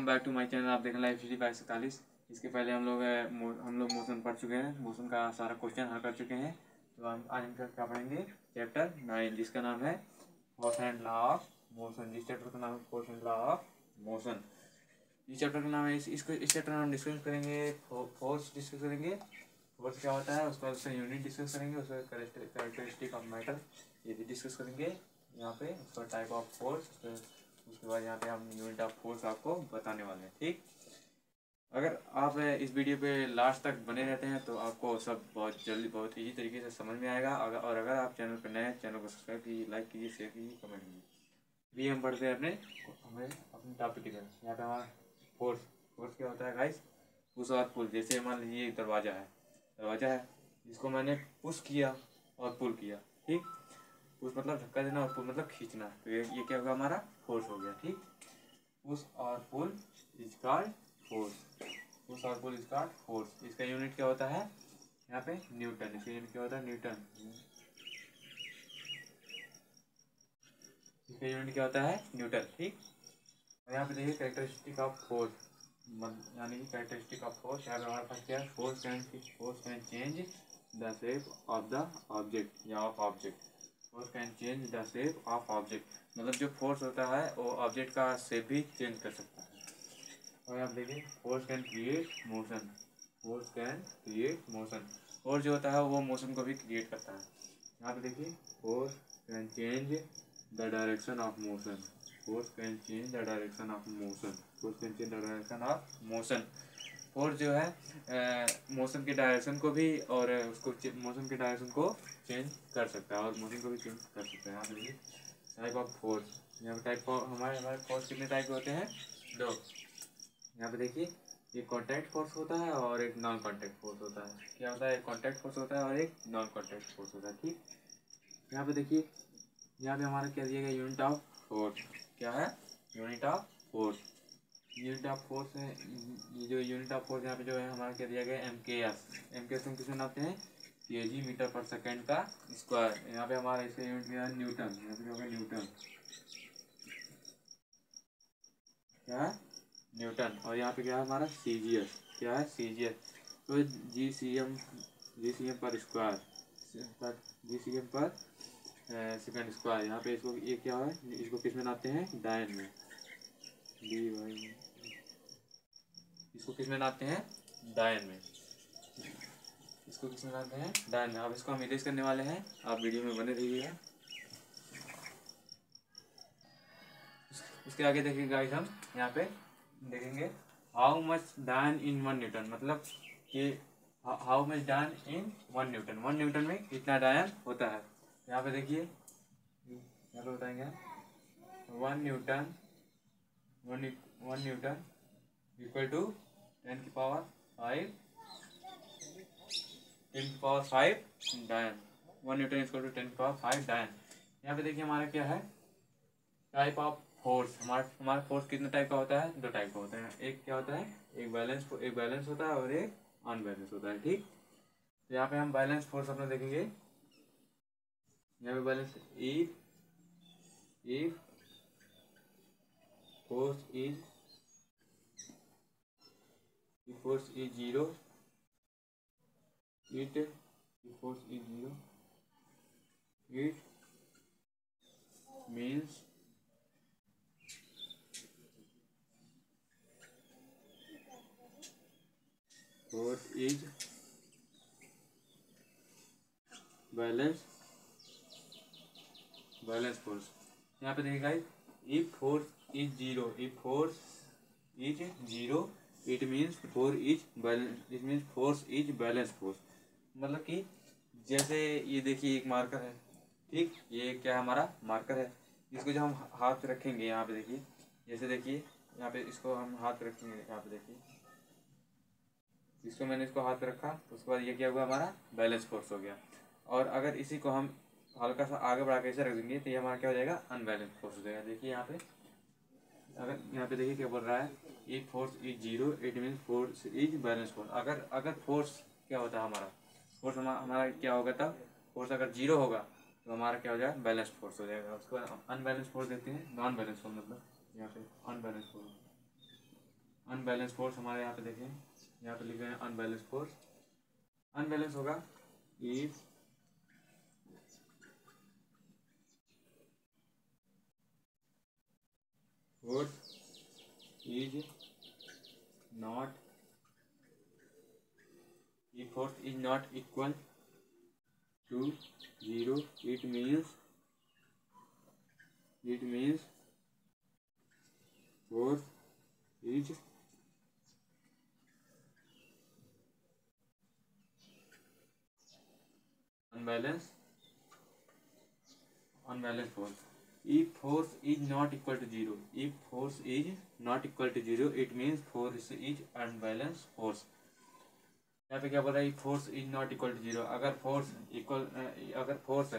Back to my channel. आप देख रहे हैं लाइव 547। इसके पहले हम लोग मोशन पढ़ चुके हैं, मोशन का सारा क्वेश्चन हल कर चुके हैं। तो हम आज हम क्या पढ़ेंगे, चैप्टर 9 जिसका नाम है force and law of motion. जिस चैप्टर का नाम है force and law of motion, इस चैप्टर का नाम है। इस चैप्टर में हम डिस्कस करेंगे फोर्स, डिस्कस करेंगे फोर्स क्या होता है, उसके बाद उसका यूनिट डिस्कस करेंगे, उसका कैरेक्टरिस्टिक ऑफ मैटर ये भी डिस्कस करेंगे यहाँ पे, उसका टाइप ऑफ फोर्स, उसके बाद यहाँ पे हम यूनिट ऑफ फोर्स आपको बताने वाले हैं। ठीक, अगर आप इस वीडियो पे लास्ट तक बने रहते हैं तो आपको सब बहुत जल्दी, बहुत ईजी तरीके से समझ में आएगा। और अगर आप चैनल पर नए हैं, चैनल को सब्सक्राइब कीजिए, लाइक कीजिए, शेयर कीजिए, कमेंट कीजिए। भी हम पढ़ते हैं अपने टॉपिक की तरफ। यहाँ पे हमारा फोर्स क्या होता है गाइस, पुश और पुल। जैसे मान लीजिए दरवाज़ा है, इसको मैंने पुश किया और पुल किया। ठीक, पुश मतलब धक्का देना और पुल मतलब खींचना, तो ये क्या होगा, हमारा फोर्स हो गया। ठीक, पुश और pull is called force. Push और पुल इज कॉल्ड फोर्स। इसका यूनिट क्या होता है यहाँ पे, न्यूटन। इसका यूनिट क्या होता है, न्यूटन। इसका यूनिट क्या होता है, न्यूटन। ठीक, और यहाँ पे देखिए कैरेक्टरिस्टिक ऑफ फोर्स, यानी कि कैरेक्टरिस्टिक ऑफ फोर्स। यहाँ पे हमारे पास क्या है, force can change the shape of the object या of object. Force can change the shape of object, मतलब जो फोर्स होता है वो ऑब्जेक्ट का शेप भी चेंज कर सकता है। और आप देखिए force can create motion, force can create motion. और जो होता है वो मोशन को भी क्रिएट करता है। यहाँ पे देखिए force can change the direction of motion, force can change the direction of motion, force can change the direction of motion. Force जो है मोशन के डायरेक्शन को भी और उसको मोशन के डायरेक्शन को चेंज कर सकता है और मोशन को भी चेंज कर सकता है। यहाँ पे देखिए टाइप ऑफ फोर्स, यहाँ पे टाइप ऑफ हमारे फोर्स कितने टाइप के होते हैं, दो। यहाँ पे देखिए एक कॉन्टैक्ट फोर्स होता है और एक नॉन कॉन्टैक्ट फोर्स होता है। क्या होता है, एक कॉन्टैक्ट फोर्स होता है और एक नॉन कॉन्टैक्ट फोर्स होता है। ठीक, यहाँ पे देखिए यहाँ पे हमारा क्या दिया गया, यूनिट ऑफ फोर्स। क्या है, unit of force. Unit of force है, ये जो यूनिट ऑफ फोर्स यहाँ पे जो है हमारा क्या दिया गया, MKS। MKS हम किसमें नापते हैं, kg मीटर पर सेकेंड का स्क्वायर। यहाँ पे हमारा इसका यूनिट क्या है, न्यूटन। यहाँ पे होगा न्यूटन, क्या है, न्यूटन। और यहाँ पे क्या है हमारा CGS, क्या है CGS। तो GCM पर स्क्वायर, GCM पर सेकेंड स्क्वायर। यहाँ पे इसको ये क्या है, इसको किस में नापते हैं, डायन में। इसको किस में नापते हैं, डायन में। इसको किस में नापते हैं, डायन में। अब इसको हम इरेज करने वाले हैं, आप वीडियो में बने रहिए। उसके आगे देखिए गाइस, हम यहाँ पे देखेंगे हाउ मच डायन इन 1 न्यूटन, मतलब कि हाउ मच डायन इन 1 न्यूटन। 1 न्यूटन में कितना डायन होता है। यहाँ पे देखिए, यहाँ पे बताएंगे 1 न्यूटन, 1 न्यूटन इक्वल टू 10 की पावर 5 डायन। 1 न्यूटन इक्वल टू 10 की पावर 5 डायन। यहाँ पे देखिए हमारा क्या है, टाइप ऑफ फोर्स। हमारा फोर्स कितने टाइप का होता है, 2 टाइप का होता है। एक क्या होता है, एक बैलेंस होता है और एक अनबैलेंस होता है। ठीक, तो यहाँ पे हम बैलेंस फोर्स अपना देखेंगे। यहाँ पे balance, if force is zero, it means force is balance force. यहाँ पे देखिए guys, if force is zero, it means force is balance force. मतलब कि जैसे ये देखिए एक मार्कर है। ठीक, ये क्या है, हमारा मार्कर है। इसको जब हम हाथ पे रखेंगे, यहाँ पे देखिए, जैसे देखिए यहाँ पे इसको हम हाथ पे रखेंगे, यहाँ पे देखिए मैंने इसको हाथ पे रखा, तो उसके बाद ये क्या हुआ, हमारा बैलेंस फोर्स हो गया। और अगर इसी को हम हल्का सा आगे बढ़ा के ऐसे रख देंगे तो ये हमारा क्या हो जाएगा, अनबैलेंस फोर्स हो जाएगा। देखिए यहाँ पे, अगर यहाँ पे देखिए क्या बोल रहा है, if force is zero it means force is balance force. अगर फोर्स क्या होता है, हमारा फोर्स हमारा क्या होगा, तब फोर्स अगर जीरो होगा तो हमारा क्या हो जाएगा, बैलेंस फोर्स हो जाएगा। उसके बाद अनबैलेंस फोर्स देते हैं, नॉन बैलेंस फोर्स, मतलब यहाँ पे अनबैलेंस फोर्स। अनबैलेंस फोर्स हमारे यहाँ पे देखें, यहाँ पे लिखे हैं अनबैलेंस फोर्स। अनबैलेंस होगा if force is not if force is not equal to 0, it means force is unbalanced force. If force is not equal to 0, it means force is unbalanced force. यहाँ पे क्या बोल रहा है, force is not equal to 0, अगर force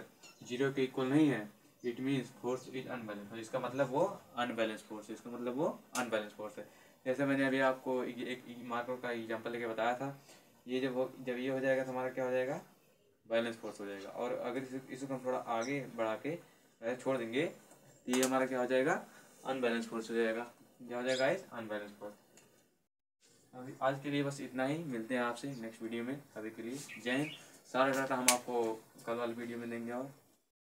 0 के equal नहीं है, it means force is unbalance. इसका मतलब वो अनबैलेंस फोर्स है, जैसे मैंने अभी आपको एक मार्कर का एग्जांपल लेके बताया था। ये जब ये हो जाएगा तो हमारा क्या हो जाएगा, बैलेंस फोर्स हो जाएगा। और अगर इसको हम थोड़ा आगे बढ़ा के छोड़ देंगे तो ये हमारा क्या हो जाएगा, अनबैलेंस फोर्स हो जाएगा। क्या हो जाएगा इस अनबैलेंस फोर्स। अभी आज के लिए बस इतना ही, मिलते हैं आपसे नेक्स्ट वीडियो में। अभी के लिए जय हिंद। सारा डाटा हम आपको कल वाली वीडियो में देंगे और